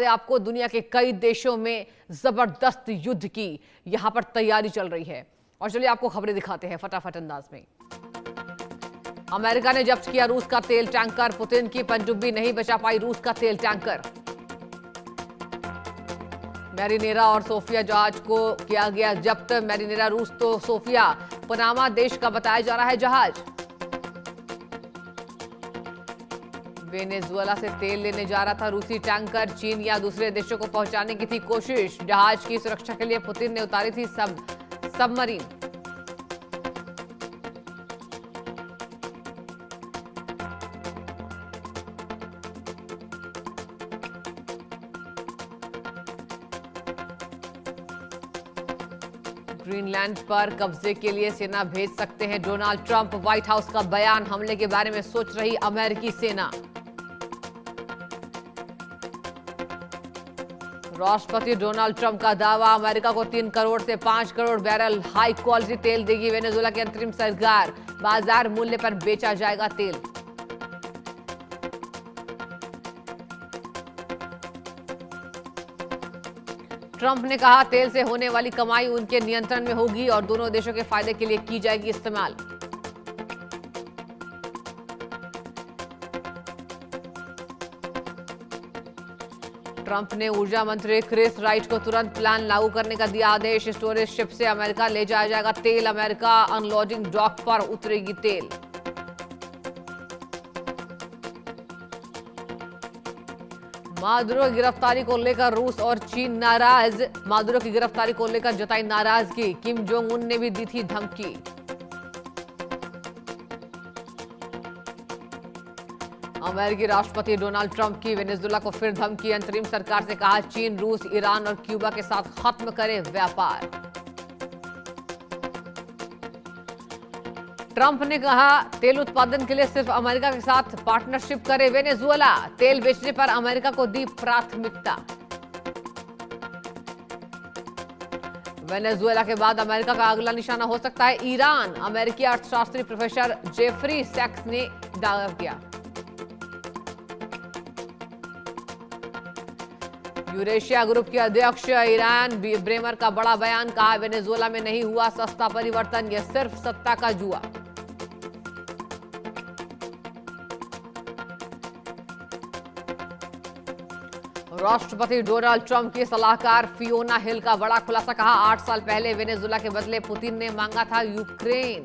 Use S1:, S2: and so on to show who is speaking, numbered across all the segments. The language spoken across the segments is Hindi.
S1: आपको दुनिया के कई देशों में जबरदस्त युद्ध की यहां पर तैयारी चल रही है। और चलिए आपको खबरें दिखाते हैं फटाफट अंदाज में। अमेरिका ने जब्त किया रूस का तेल टैंकर, पुतिन की पनडुब्बी नहीं बचा पाई रूस का तेल टैंकर। मैरिनेरा और सोफिया जहाज को किया गया जब्त। मैरिनेरा रूस तो सोफिया पनामा देश का बताया जा रहा है जहाज। वेनेजुएला से तेल लेने जा रहा था रूसी टैंकर, चीन या दूसरे देशों को पहुंचाने की थी कोशिश। जहाज की सुरक्षा के लिए पुतिन ने उतारी थी सबमरीन। ग्रीनलैंड पर कब्जे के लिए सेना भेज सकते हैं डोनाल्ड ट्रंप। व्हाइट हाउस का बयान, हमले के बारे में सोच रही अमेरिकी सेना। राष्ट्रपति डोनाल्ड ट्रंप का दावा, अमेरिका को 3 करोड़ से 5 करोड़ बैरल हाई क्वालिटी तेल देगी वेनेजुएला की अंतरिम सरकार। बाजार मूल्य पर बेचा जाएगा तेल। ट्रंप ने कहा तेल से होने वाली कमाई उनके नियंत्रण में होगी और दोनों देशों के फायदे के लिए की जाएगी इस्तेमाल। ट्रंप ने ऊर्जा मंत्री क्रिस राइट को तुरंत प्लान लागू करने का दिया आदेश। स्टोरेज शिप से अमेरिका ले जाया जाएगा तेल। अमेरिका अनलोडिंग डॉक पर उतरेगी तेल। मादुरो की गिरफ्तारी को लेकर रूस और चीन नाराज। मादुरो की गिरफ्तारी को लेकर जताई नाराजगी। किम जोंग उन ने भी दी थी धमकी। अमेरिकी राष्ट्रपति डोनाल्ड ट्रंप की वेनेजुएला को फिर धमकी। अंतरिम सरकार से कहा चीन, रूस, ईरान और क्यूबा के साथ खत्म करे व्यापार। ट्रंप ने कहा तेल उत्पादन के लिए सिर्फ अमेरिका के साथ पार्टनरशिप करे वेनेजुएला। तेल बेचने पर अमेरिका को दी प्राथमिकता। वेनेजुएला के बाद अमेरिका का अगला निशाना हो सकता है ईरान। अमेरिकी अर्थशास्त्री प्रोफेसर जेफरी सैक्स ने दावा किया। यूरेशिया ग्रुप के अध्यक्ष ईरान ब्रेमर का बड़ा बयान, कहा वेनेजुएला में नहीं हुआ सस्ता परिवर्तन, यह सिर्फ सत्ता का जुआ। राष्ट्रपति डोनाल्ड ट्रंप की सलाहकार फियोना हिल का बड़ा खुलासा, कहा 8 साल पहले वेनेजुएला के बदले पुतिन ने मांगा था यूक्रेन।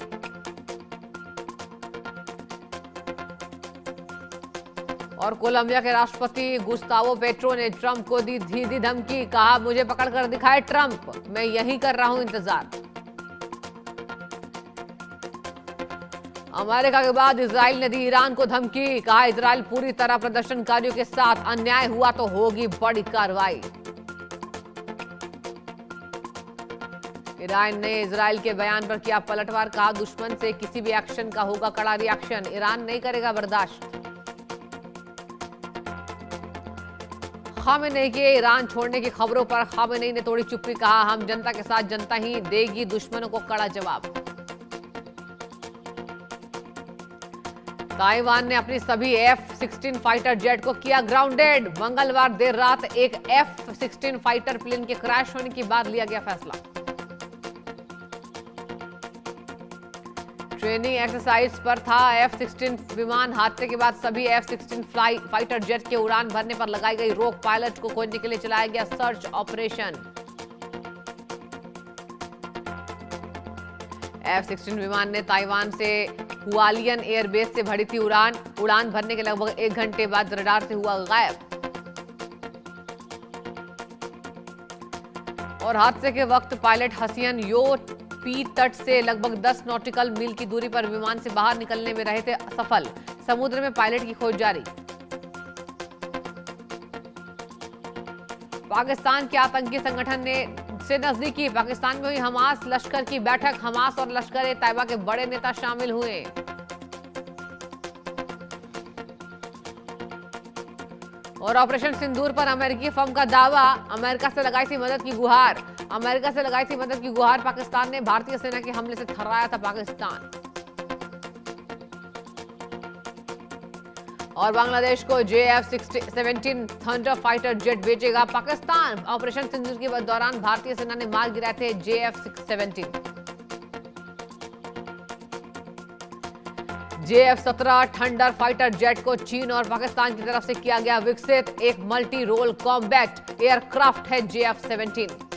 S1: और कोलंबिया के राष्ट्रपति गुस्तावो पेट्रो ने ट्रंप को दी धमकी, कहा मुझे पकड़कर दिखाए ट्रंप, मैं यही कर रहा हूं इंतजार। अमेरिका के बाद इजराइल ने दी ईरान को धमकी, कहा इजराइल पूरी तरह प्रदर्शनकारियों के साथ, अन्याय हुआ तो होगी बड़ी कार्रवाई। ईरान ने इजराइल के बयान पर किया पलटवार, कहा दुश्मन से किसी भी एक्शन का होगा कड़ा रिएक्शन, ईरान नहीं करेगा बर्दाश्त। खामेनेई के ईरान छोड़ने की खबरों पर खामेनेई ने तोड़ी चुप्पी, कहा हम जनता के साथ, जनता ही देगी दुश्मनों को कड़ा जवाब। ताइवान ने अपनी सभी F-16 फाइटर जेट को किया ग्राउंडेड। मंगलवार देर रात एक F-16 फाइटर प्लेन के क्रैश होने के बाद लिया गया फैसला। ट्रेनिंग एक्सरसाइज पर था F-16 विमान, हादसे के बाद सभी F-16 फाइटर जेट के उड़ान भरने पर लगाई गई रोक। पायलट को खोजने के लिए चलाया गया सर्च ऑपरेशन। F-16 विमान ने ताइवान से हुआलियन एयरबेस से भरी थी उड़ान भरने के लगभग 1 घंटे बाद रडार से हुआ गायब। और हादसे के वक्त पायलट हसियन यो पी तट से लगभग 10 नॉटिकल मील की दूरी पर विमान से बाहर निकलने में रहे थे सफल। समुद्र में पायलट की खोज जारी। पाकिस्तान के आतंकी संगठन से नजदीकी। पाकिस्तान में हुई हमास लश्कर की बैठक, हमास और लश्कर तैयबा के बड़े नेता शामिल हुए। और ऑपरेशन सिंदूर पर अमेरिकी फर्म का दावा, अमेरिका से लगाई थी मदद की गुहार। अमेरिका से लगाई थी मदद की गुहार। पाकिस्तान ने भारतीय सेना के हमले से थर्राया था पाकिस्तान। और बांग्लादेश को JF-17 थंडर फाइटर जेट भेजेगा पाकिस्तान। ऑपरेशन सिंदूर के दौरान भारतीय सेना ने मार गिराए थे JF-17। JF-17 thunder fighter jet को चीन और पाकिस्तान की तरफ से किया गया विकसित। एक मल्टी रोल कॉम्बैट एयरक्राफ्ट है JF-17।